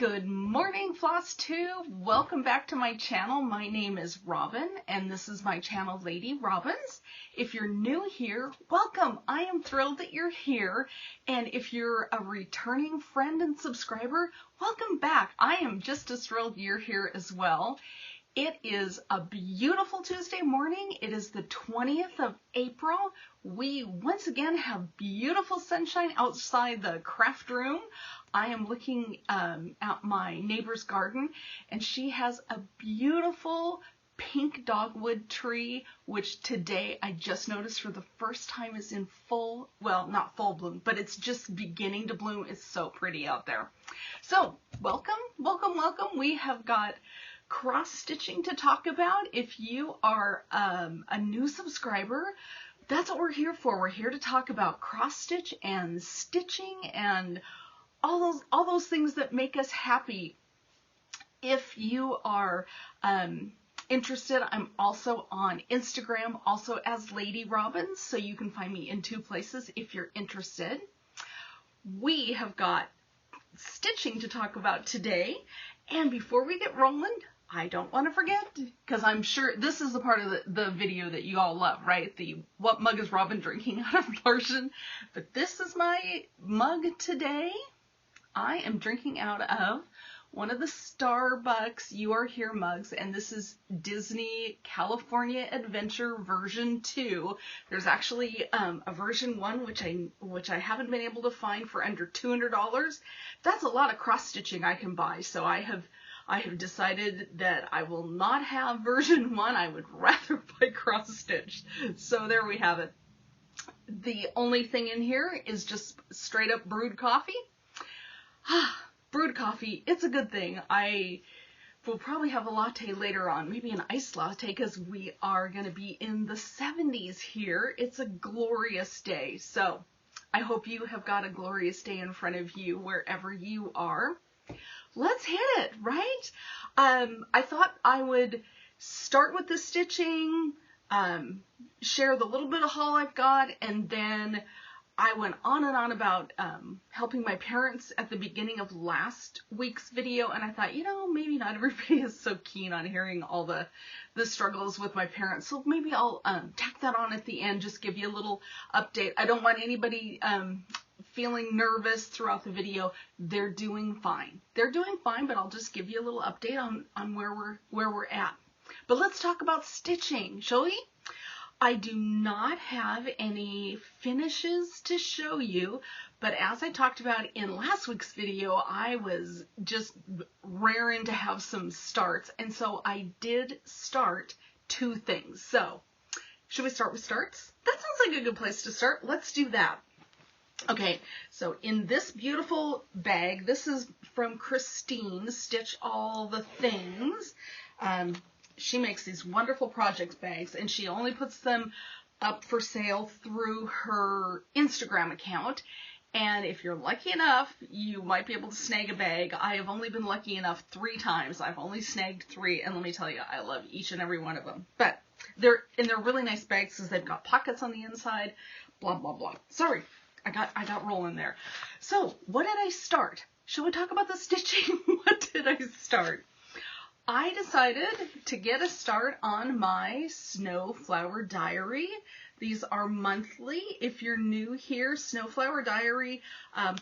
Good morning, FlossTube. Welcome back to my channel. My name is Robin, and this is my channel, Lady Robins. If you're new here, welcome. I am thrilled that you're here. And if you're a returning friend and subscriber, welcome back. I am just as thrilled you're here as well. It is a beautiful Tuesday morning. It is the 20th of April. We once again have beautiful sunshine outside the craft room. I am looking at my neighbor's garden, and she has a beautiful pink dogwood tree, which today I just noticed for the first time is in full, well, not full bloom, but it's just beginning to bloom. It's so pretty out there. So welcome, welcome, welcome. We have got cross stitching to talk about. If you are a new subscriber, that's what we're here for. We're here to talk about cross stitch and stitching and all those things that make us happy. If you are interested, I'm also on Instagram, also as Lady Robins, so you can find me in two places if you're interested. We have got stitching to talk about today, and before we get rolling, I don't want to forget, because I'm sure this is the part of the video that you all love, right? The what mug is Robin drinking out of portion. But this is my mug today. I am drinking out of one of the Starbucks You Are Here mugs, and this is Disney California Adventure version 2. There's actually a version 1 which I haven't been able to find for under $200. That's a lot of cross stitching I can buy, so I have decided that I will not have version 1. I would rather buy cross stitch. So there we have it. The only thing in here is just straight up brewed coffee. Brewed coffee, it's a good thing. I will probably have a latte later on, maybe an iced latte, because we are going to be in the 70s here. It's a glorious day. So I hope you have got a glorious day in front of you wherever you are. Let's hit it, right? I thought I would start with the stitching, share the little bit of haul I've got, and then I went on and on about helping my parents at the beginning of last week's video, and I thought, you know, maybe not everybody is so keen on hearing all the struggles with my parents, so maybe I'll tack that on at the end, just give you a little update. I don't want anybody feeling nervous throughout the video. They're doing fine. They're doing fine, but I'll just give you a little update on where we're at. But let's talk about stitching, shall we? I do not have any finishes to show you, but as I talked about in last week's video, I was just raring to have some starts, and so I did start 2 things. So, should we start with starts? That sounds like a good place to start. Let's do that. Okay, so in this beautiful bag, this is from Christine, Stitch All the Things. She makes these wonderful project bags, and she only puts them up for sale through her Instagram account. And if you're lucky enough, you might be able to snag a bag. I have only been lucky enough 3 times. I've only snagged 3, and let me tell you, I love each and every one of them. But they're really nice bags because they've got pockets on the inside, blah, blah, blah. Sorry, I got rolling there. So what did I start? Should we talk about the stitching? What did I start? I decided to get a start on my Snowflower Diary. These are monthly. If you're new here, Snowflower Diary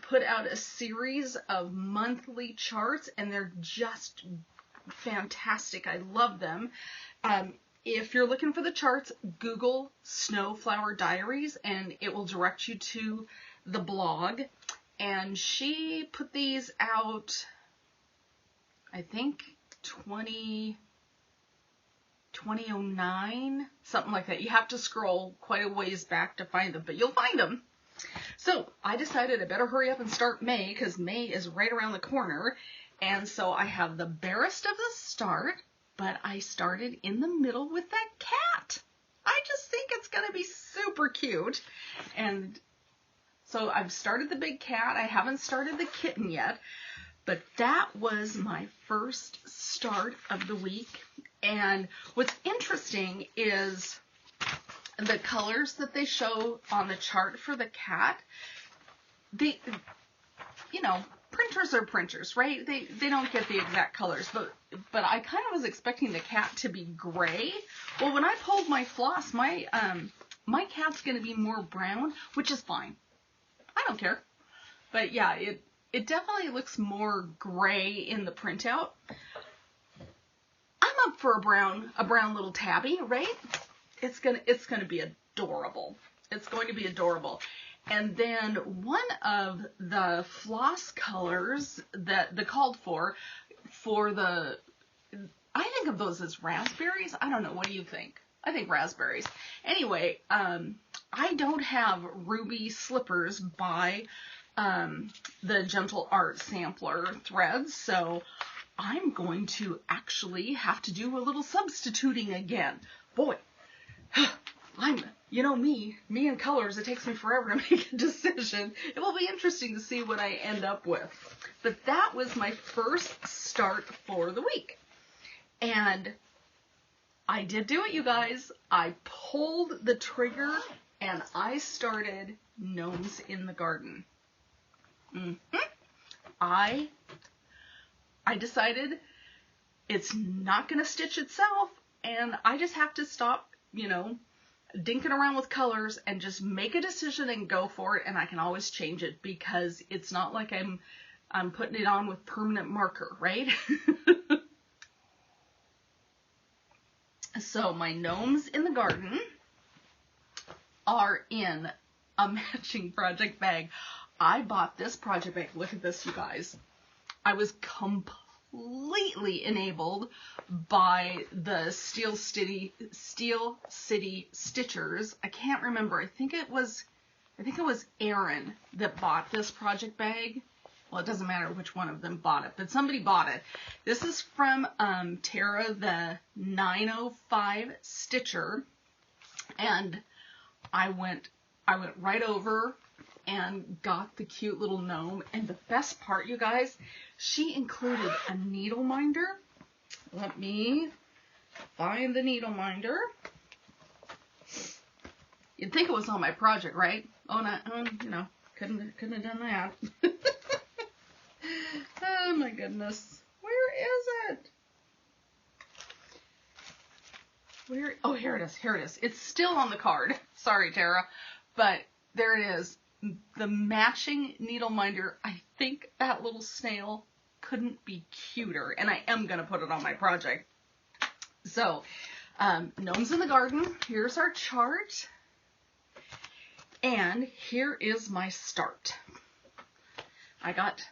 put out a series of monthly charts, and they're just fantastic. I love them. If you're looking for the charts, Google Snowflower Diaries, and it will direct you to the blog. And she put these out, I think, 2009, something like that. You have to scroll quite a ways back to find them, but you'll find them. So I decided I better hurry up and start May, because May is right around the corner. And so I have the barest of the start, but I started in the middle with that cat. I just think it's going to be super cute. And so I've started the big cat. I haven't started the kitten yet. But that was my first start of the week. And what's interesting is the colors that they show on the chart for the cat. They, you know, printers are printers, right? They don't get the exact colors, but I kind of was expecting the cat to be gray. Well, when I pulled my floss, my cat's going to be more brown, which is fine. I don't care. But yeah, it definitely looks more gray in the printout. I'm up for a brown little tabby, right? It's gonna be adorable. It's going to be adorable. And then one of the floss colors that the called for the, I think of those as raspberries. I don't know. What do you think? I think raspberries. Anyway, I don't have ruby slippers by the Gentle Art sampler threads, so I'm going to actually have to do a little substituting again. Boy, you know me and colors, it takes me forever to make a decision. It will be interesting to see what I end up with. But that was my first start for the week. And I did do it, you guys. I pulled the trigger and I started Gnomes in the Garden. I decided it's not going to stitch itself, and I just have to stop, dinking around with colors and just make a decision and go for it, and I can always change it because it's not like I'm putting it on with permanent marker, right? So my Gnomes in the Garden are in a matching project bag. I bought this project bag. Look at this, you guys. I was completely enabled by the Steel City Stitchers. I can't remember. I think it was Erin that bought this project bag. Well, it doesn't matter which one of them bought it, but somebody bought it. This is from Tara, the 905 Stitcher, and I went right over and got the cute little gnome. And the best part, you guys, she included a needle minder. Let me find the needle minder. You'd think it was on my project, right? Oh, no, couldn't have done that. Oh my goodness. Where is it? Oh, here it is. Here it is. It's still on the card. Sorry, Tara. But there it is. The matching needle minder. I think that little snail couldn't be cuter. And I am going to put it on my project. So, Gnomes in the Garden. Here's our chart. And here is my start. I got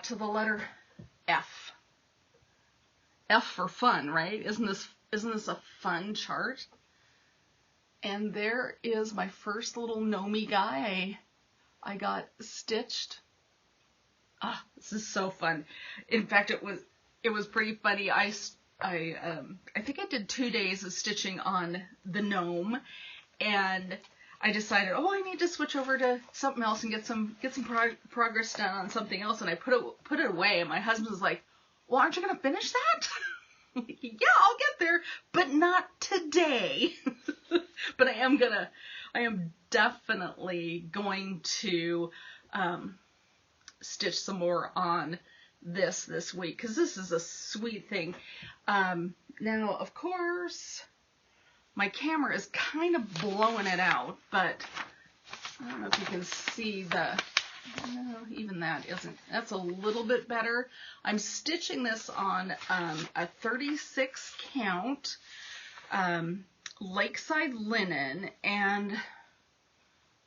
to the letter F. F for fun, right? Isn't this a fun chart? And there is my first little gnomey guy I got stitched. Ah, this is so fun. In fact, it was pretty funny. I think I did 2 days of stitching on the gnome, and I decided, I need to switch over to something else and get some progress done on something else. And I put it away. And my husband was like, "Well, aren't you going to finish that?" Yeah, I'll get there, but not today. But I am definitely going to stitch some more on this week, because this is a sweet thing. Now, of course, my camera is kind of blowing it out, but I don't know if you can see even that isn't. That's a little bit better. I'm stitching this on a 36 count Lakeside linen, and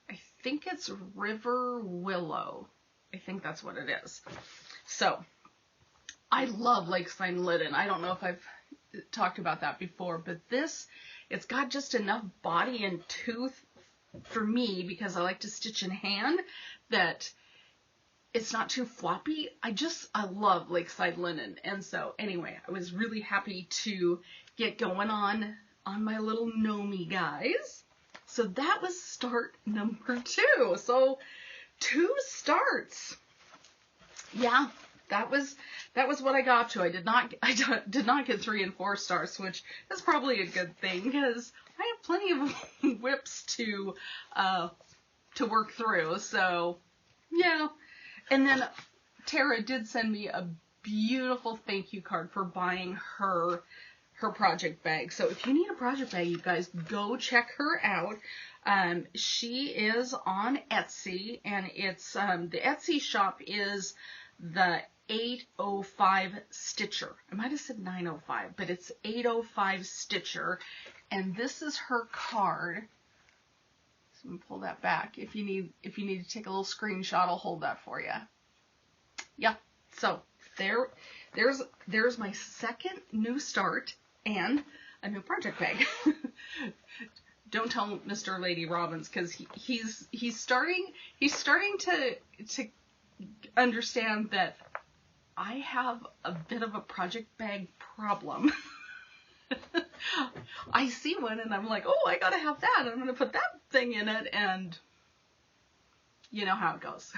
I think it's River Willow. I think that's what it is. So I love Lakeside linen. I don't know if I've talked about that before, but it's got just enough body and tooth for me, because I like to stitch in hand, that it's not too floppy. I love Lakeside linen. And so anyway, I was really happy to get going on my little gnomey guys. So that was start number 2. So 2 starts. Yeah, that was what I got to. I did not get 3 and 4 stars, which is probably a good thing, because I have plenty of WIPS to work through. So yeah. And then Tara did send me a beautiful thank you card for buying her project bag. So if you need a project bag, you guys go check her out. She is on Etsy, and it's the Etsy shop is the 805 Stitcher. I might have said 905, but it's 805 Stitcher, and this is her card. So I'm gonna pull that back. If you need to take a little screenshot, I'll hold that for you. Yeah. So there's my second new start and a new project bag. Don't tell Mr. Lady Robbins, because he's starting to understand that I have a bit of a project bag problem. I see one and I'm like, oh, I gotta have that. I'm gonna put that thing in it, and you know how it goes.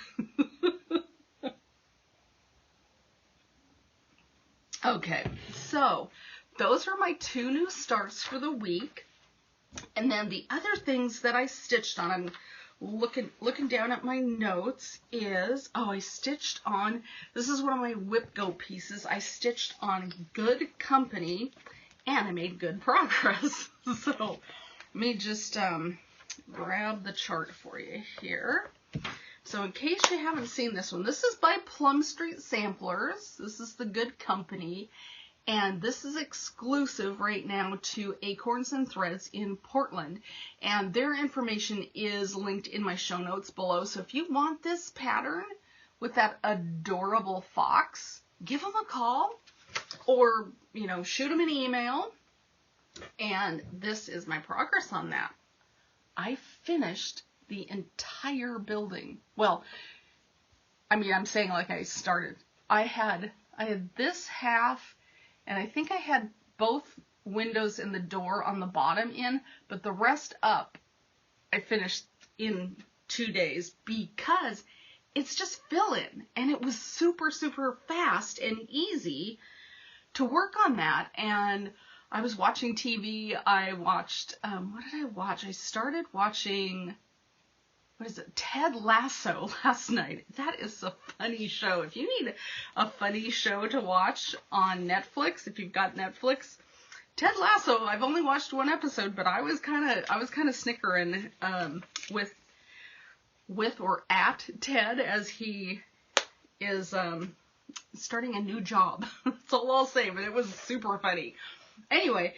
Okay, so those are my 2 new starts for the week. And then the other things that I stitched on, I'm looking down at my notes, is, I stitched on, this is one of my WIP Go pieces. I stitched on Good Company, and I made good progress. So let me just grab the chart for you here. So in case you haven't seen this one, this is by Plum Street Samplers. This is the Good Company. And this is exclusive right now to Acorns and Threads in Portland. And their information is linked in my show notes below. So if you want this pattern with that adorable fox, give them a call or, shoot them an email. And this is my progress on that. I finished the entire building. Well, I'm saying like I started. I had this half, and I think I had both windows and the door on the bottom in, but the rest up I finished in 2 days because it's just fill-in, and it was super, super fast and easy to work on that. And I was watching TV. I watched, what did I watch? I started watching, Ted Lasso last night. That is a funny show. If you need a funny show to watch on Netflix, if you've got Netflix, Ted Lasso, I've only watched 1 episode, but I was kind of snickering with or at Ted as he is starting a new job. That's all I'll say, but it was super funny. Anyway,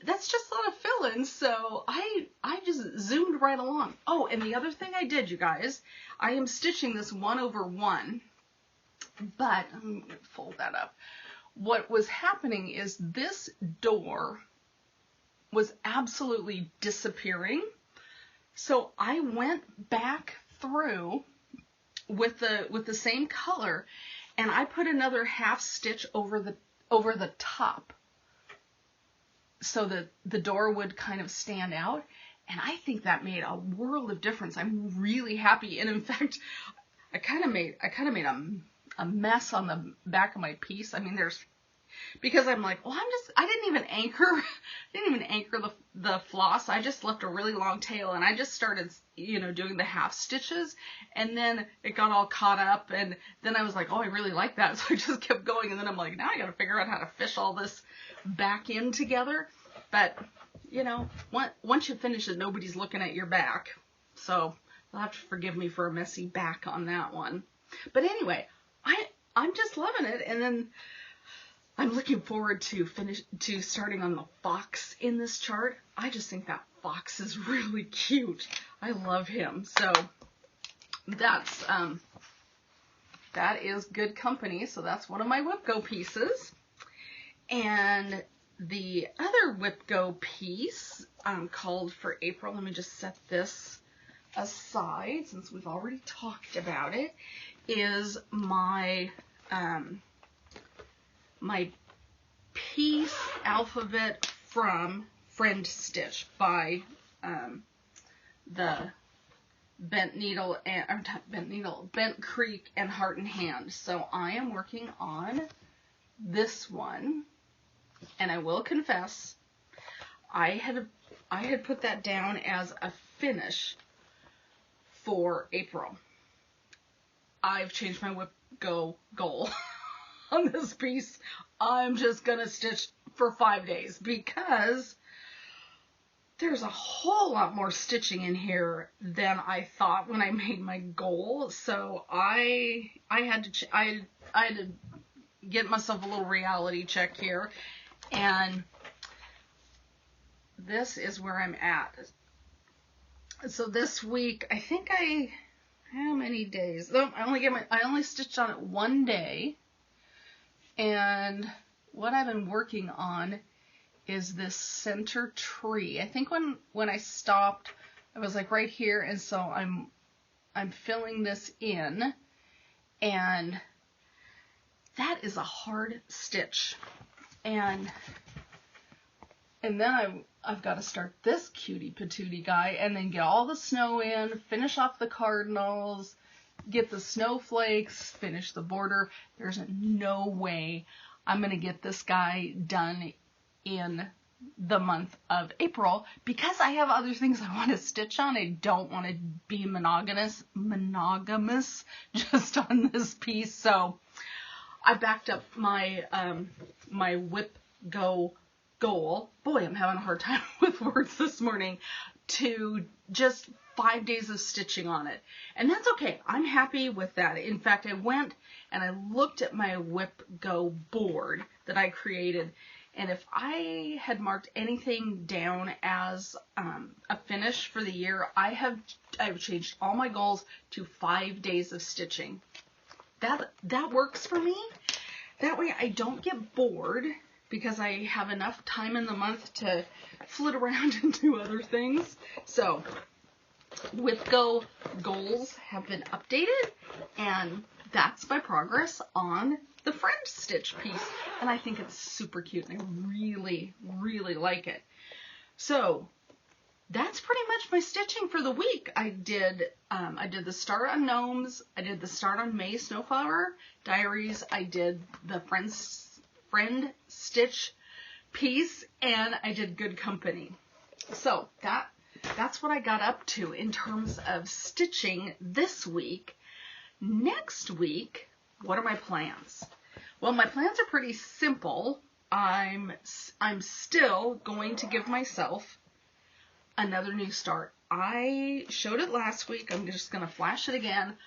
that's just a lot of fill-ins, so I just zoomed right along. Oh, and the other thing I did, you guys, I am stitching this 1/1, but I'm going to fold that up. What was happening is this door was absolutely disappearing, so I went back through with the same color, and I put another half stitch over the top, so that the door would kind of stand out. And I think that made a world of difference. I'm really happy. And in fact, I kind of made a mess on the back of my piece. Because I'm like, well, I didn't even anchor the floss. I just left a really long tail, and I just started, doing the half stitches, and then it got all caught up, and then I was like, oh, I really like that. So I just kept going, and then I'm like, now I got to figure out how to fish all this back in together. But, once you finish it, nobody's looking at your back. So you'll have to forgive me for a messy back on that one. But anyway, I'm just loving it. And then I'm looking forward to starting on the fox in this chart. I just think that fox is really cute. I love him. So that is Good Company. So that's one of my WIP Go pieces. And the other WIP Go piece called for April, let me just set this aside since we've already talked about it, is my my piece alphabet from FriendStitch by the Bent Creek and Heart and Hand. So I am working on this one, and I will confess, I had put that down as a finish for April. I've changed my go goal on this piece. I'm just gonna stitch for 5 days because there's a whole lot more stitching in here than I thought when I made my goal. So I had to get myself a little reality check here, and this is where I'm at. So this week, I think how many days? Oh, I only stitched on it 1 day, and what I've been working on is this center tree. I think when I stopped, I was like right here, and so I'm filling this in, and that is a hard stitch, and then I've got to start this cutie patootie guy, and then get all the snow in, finish off the cardinals, get the snowflakes, finish the border. There's no way I'm gonna get this guy done in the month of April because I have other things I want to stitch on. I don't want to be monogamous just on this piece. So I backed up my my whip go goal. Boy, I'm having a hard time with words this morning. To just 5 days of stitching on it. And that's okay. I'm happy with that. In fact, I went and I looked at my whip go board that I created, and if I had marked anything down as a finish for the year, I've changed all my goals to 5 days of stitching. That works for me. That way I don't get bored because I have enough time in the month to flit around and do other things. So Whip Go goals have been updated, and that's my progress on the FriendStitch piece, and I think it's super cute, and I really, really like it. So that's pretty much my stitching for the week. I did the start on Gnomes, I did the start on May Snowflower Diaries, I did the FriendStitch piece, and I did Good Company. So that's what I got up to in terms of stitching this week. Next week, what are my plans? Well, my plans are pretty simple. I'm still going to give myself another new start. I showed it last week. I'm just going to flash it again.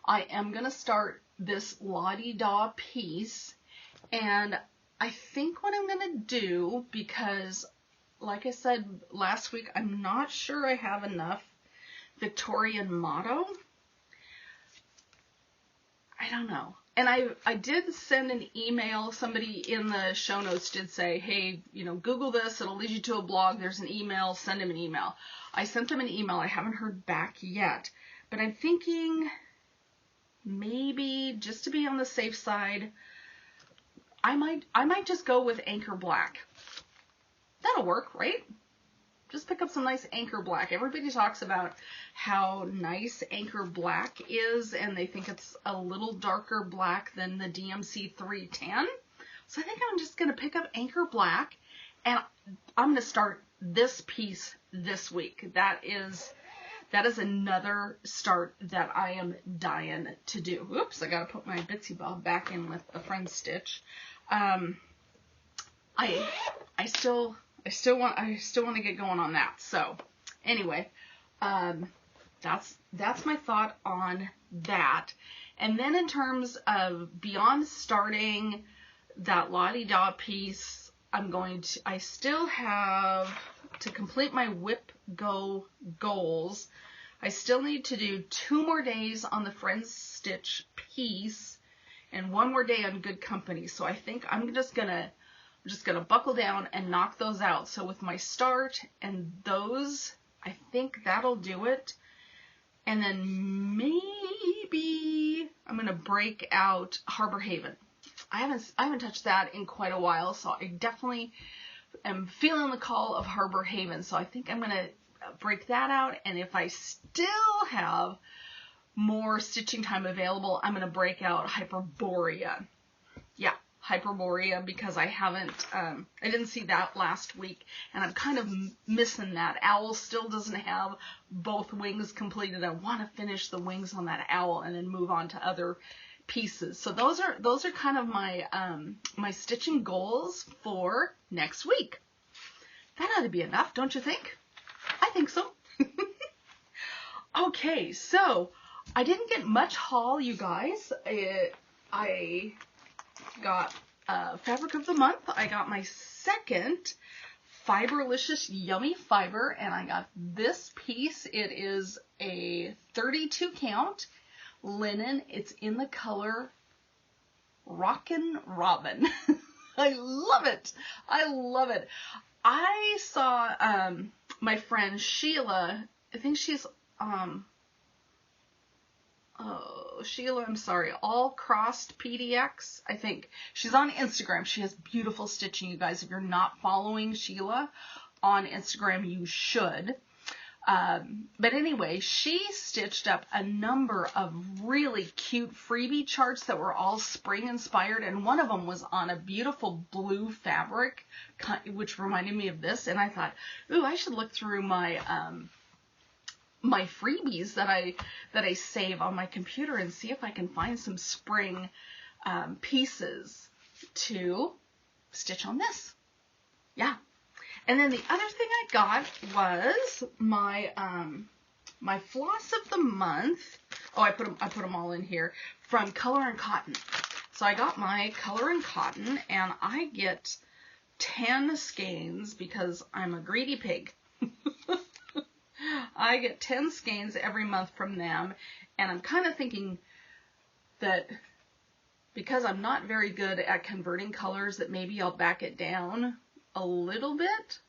I am going to start this la-di-da piece, and I think what I'm going to do, because like I said last week, I'm not sure I have enough Victorian motto. I don't know. And I did send an email. Somebody in the show notes did say, hey, Google this. It'll lead you to a blog. There's an email. Send him an email. I sent them an email. I haven't heard back yet. But I'm thinking maybe just to be on the safe side, I might just go with Anchor Black. That'll work, right? Just pick up some nice Anchor Black. Everybody talks about how nice Anchor Black is, and they think it's a little darker black than the DMC 310. So I think I'm just going to pick up Anchor Black, and I'm going to start this piece this week. That is another start that I am dying to do. Oops, I got to put my Bitsy Bob back in with the FriendStitch. I still want to get going on that. So anyway, that's my thought on that. And then in terms of beyond starting that la-di-da piece, I still have to complete my Whip Go goals. I still need to do 2 more days on the FriendStitch piece and 1 more day on Good Company. So I think I'm just gonna buckle down and knock those out. So with my start and those, I think that'll do it. And then maybe I'm gonna break out Harbor Haven. I haven't touched that in quite a while, so I definitely am feeling the call of Harbor Haven. So I think I'm gonna break that out, and if I still have more stitching time available, I'm gonna break out Hyperborea. Yeah, Hyperborea, because I didn't see that last week, and I'm kind of missing that. Owl still doesn't have both wings completed. I want to finish the wings on that owl and then move on to other pieces. So those are kind of my my stitching goals for next week. That ought to be enough, don't you think? I think so. Okay, so I didn't get much haul, you guys. I got Fabric of the Month. I got my second Fiberlicious Yummy Fiber, and I got this piece. It is a 32 count linen. It's in the color Rockin' Robin. I love it. I love it. I saw my friend Sheila, I think she's Sheila, I'm sorry, All Crossed PDX, I think. She's on Instagram. She has beautiful stitching, you guys. If you're not following Sheila on Instagram, you should. But anyway, she stitched up a number of really cute freebie charts that were all spring inspired, and one of them was on a beautiful blue fabric, which reminded me of this, and I thought, ooh, I should look through my my freebies that I save on my computer and see if I can find some spring pieces to stitch on this. Yeah. And then the other thing I got was my my floss of the month. Oh, I put them all in here from Color and Cotton. So I got my Color and Cotton, and I get 10 skeins because I'm a greedy pig. I get 10 skeins every month from them, and I'm kind of thinking that because I'm not very good at converting colors, that maybe I'll back it down a little bit,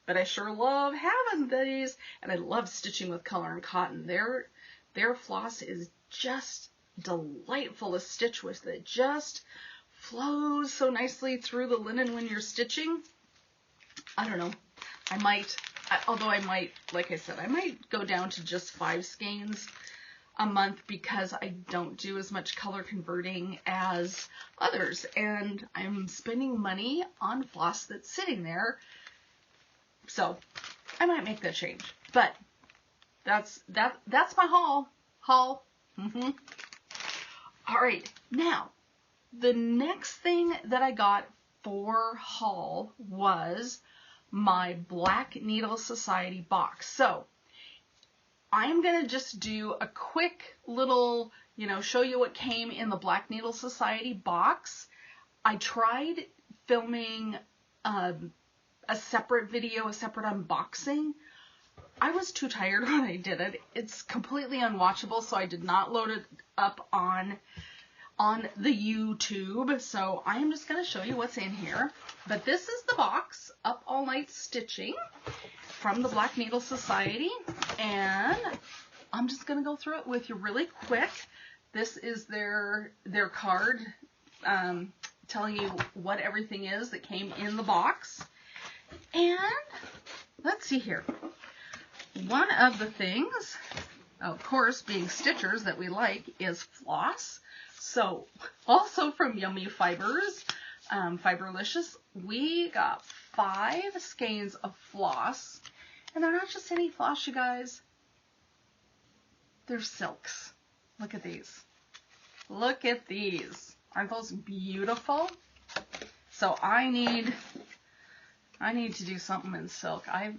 but I sure love having these, and I love stitching with Color and Cotton. Their floss is just delightful to stitch with. It just flows so nicely through the linen when you're stitching. I don't know. Although I might, like I said, I might go down to just 5 skeins a month because I don't do as much color converting as others, and I'm spending money on floss that's sitting there, so I might make that change. But that's my haul. All right, now the next thing that I got for haul was my Black Needle Society box. So I'm going to just do a quick little, show you what came in the Black Needle Society box. I tried filming a separate video, a separate unboxing. I was too tired when I did it. It's completely unwatchable, so I did not load it up on the YouTube. So I am just going to show you what's in here. But this is the box, Up All Night Stitching, from the Black Needle Society, and I'm just going to go through it with you really quick. This is their card telling you what everything is that came in the box. And let's see here. One of the things, of course, being stitchers that we like, is floss. So also from Yummy Fibers, Fiberlicious, we got 5 skeins of floss, and they're not just any floss, you guys. They're silks. Look at these. Look at these. Aren't those beautiful? So I need to do something in silk. I've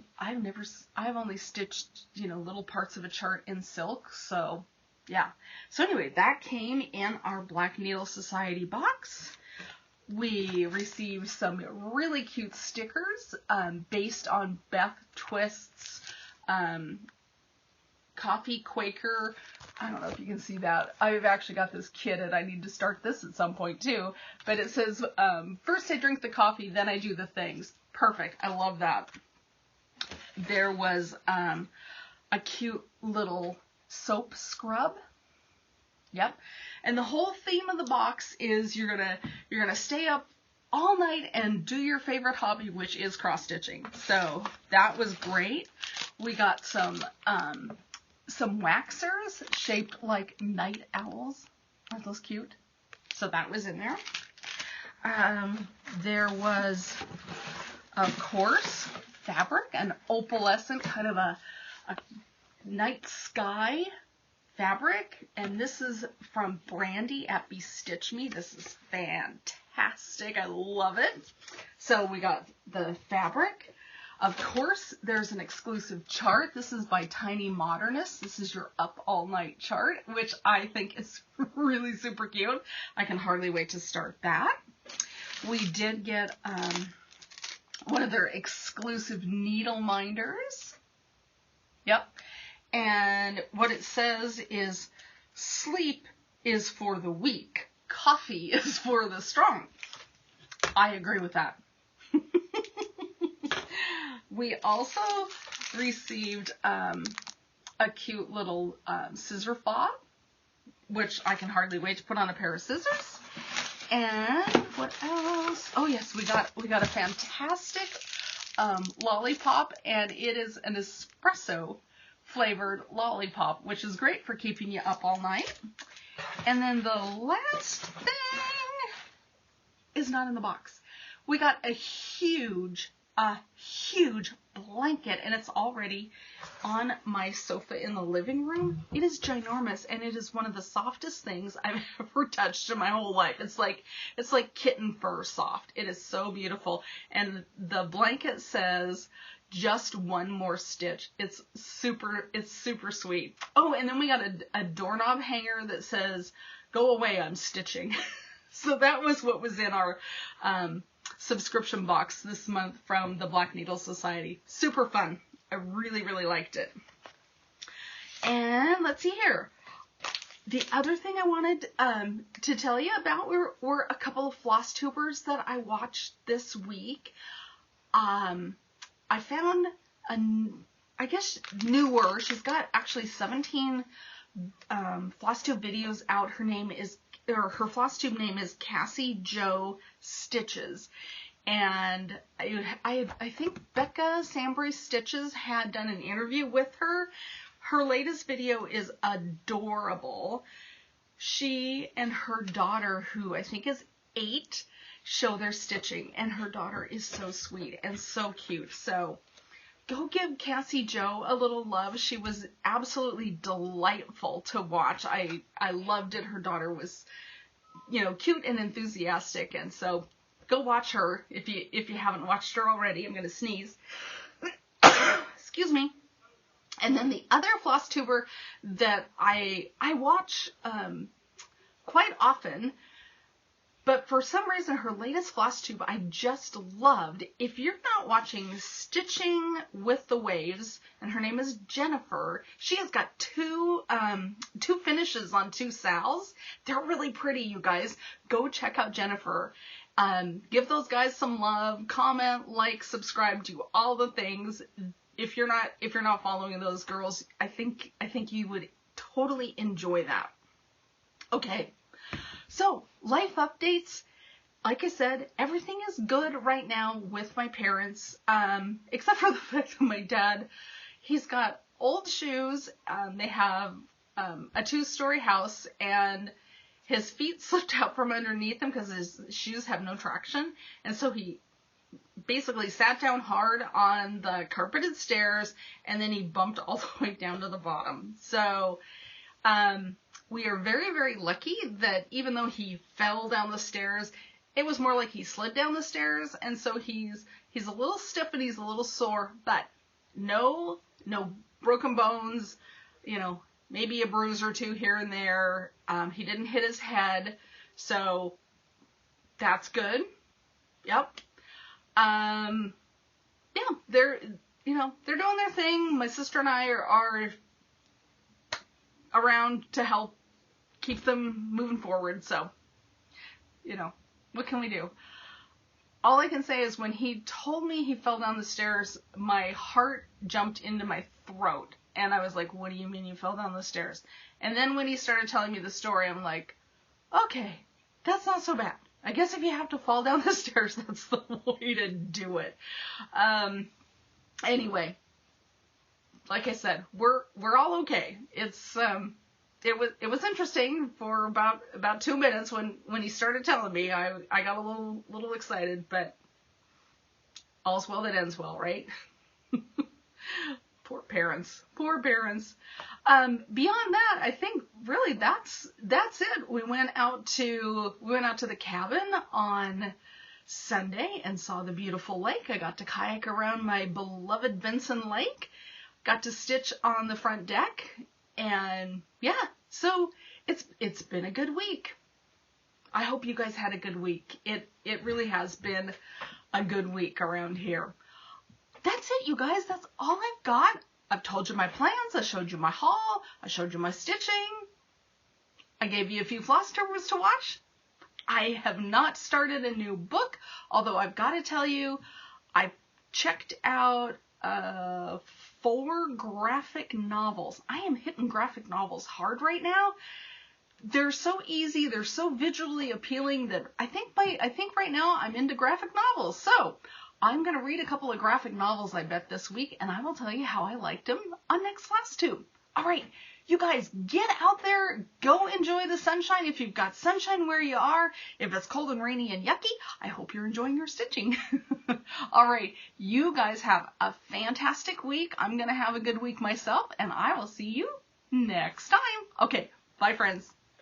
only stitched, little parts of a chart in silk, so yeah. So anyway, that came in our Black Needle Society box. We received some really cute stickers based on Beth Twist's Coffee Quaker. I don't know if you can see that. I've actually got this kitted. I need to start this at some point too. But it says, first I drink the coffee, then I do the things. Perfect. I love that. There was a cute little soap scrub. Yep. And the whole theme of the box is you're gonna stay up all night and do your favorite hobby, which is cross stitching. So that was great. We got some waxers shaped like night owls. Aren't those cute? So that was in there. There was, of course, fabric, an opalescent kind of a night sky fabric, and this is from Brandy at Bestitch Me. This is fantastic. I love it. So we got the fabric. Of course, there's an exclusive chart. This is by Tiny Modernist. This is your up all night chart, which I think is really super cute. I can hardly wait to start that. We did get one of their exclusive needle minders. Yep. And what it says is, sleep is for the weak. Coffee is for the strong. I agree with that. We also received a cute little scissor fob, which I can hardly wait to put on a pair of scissors. And what else? Oh yes, we got a fantastic lollipop, and it is an espresso flavored lollipop, which is great for keeping you up all night. And then the last thing is not in the box. We got a huge blanket, and it's already on my sofa in the living room. It is ginormous, and it is one of the softest things I've ever touched in my whole life. It's like kitten fur soft. It is so beautiful. And the blanket says, just one more stitch. It's super sweet. Oh, and then we got a doorknob hanger that says, go away, I'm stitching. So that was what was in our subscription box this month from the Black Needle Society. Super fun. I really, really liked it. And let's see here. The other thing I wanted to tell you about were a couple of FlossTubers that I watched this week. I found I guess newer. She's got actually 17 FlossTube videos out. Her FlossTube name is Cassy Jo Stitches. And I think Becca Sambry Stitches had done an interview with her. Her latest video is adorable. She and her daughter, who I think is 8, show their stitching, and her daughter is so sweet and so cute. So go give Cassy Jo a little love. She was absolutely delightful to watch. I loved it. Her daughter was, cute and enthusiastic, and so go watch her if you haven't watched her already. I'm going to sneeze. Excuse me. And then the other FlossTuber that I watch quite often, but for some reason her latest FlossTube I just loved. If you're not watching Stitching with the Waves, and her name is Jennifer, she has got two finishes on 2 sals. They're really pretty, you guys. Go check out Jennifer. Give those guys some love, comment, like, subscribe, do all the things. If you're not following those girls, I think you would totally enjoy that. Okay. So, life updates. Like I said, everything is good right now with my parents, except for the fact that my dad, he's got old shoes. They have a 2-story house, and his feet slipped out from underneath him because his shoes have no traction. And so he basically sat down hard on the carpeted stairs, and then he bumped all the way down to the bottom. So, we are very, very lucky that even though he fell down the stairs, it was more like he slid down the stairs, and so he's a little stiff and he's a little sore, but no broken bones, maybe a bruise or 2 here and there. He didn't hit his head, so that's good. Yep. Yeah, they're doing their thing. My sister and I are around to help keep them moving forward. So, what can we do? All I can say is when he told me he fell down the stairs, my heart jumped into my throat. And I was like, what do you mean you fell down the stairs? And then when he started telling me the story, I'm like, okay, that's not so bad. I guess if you have to fall down the stairs, that's the way to do it. Anyway, like I said, we're all okay. It was interesting for about 2 minutes when he started telling me. I got a little excited, but all's well that ends well, right? Poor parents. Poor parents. Beyond that, I think really that's it. We went out to the cabin on Sunday and saw the beautiful lake. I got to kayak around my beloved Vinson Lake. Got to stitch on the front deck. And yeah, so it's been a good week. I hope you guys had a good week. It really has been a good week around here. That's it, you guys. That's all I've got. I've told you my plans. I showed you my haul. I showed you my stitching. I gave you a few FLOSSTUBERS to watch. I have not started a new book, although I've got to tell you, I checked out 4 graphic novels. I am hitting graphic novels hard right now. They're so easy. They're so visually appealing that I think right now I'm into graphic novels. So I'm going to read a couple of graphic novels, I bet, this week, and I will tell you how I liked them on next FlossTube. All right, you guys, get out there. Go enjoy the sunshine. If you've got sunshine where you are, if it's cold and rainy and yucky, I hope you're enjoying your stitching. All right, you guys have a fantastic week. I'm going to have a good week myself, and I will see you next time. Okay, bye, friends.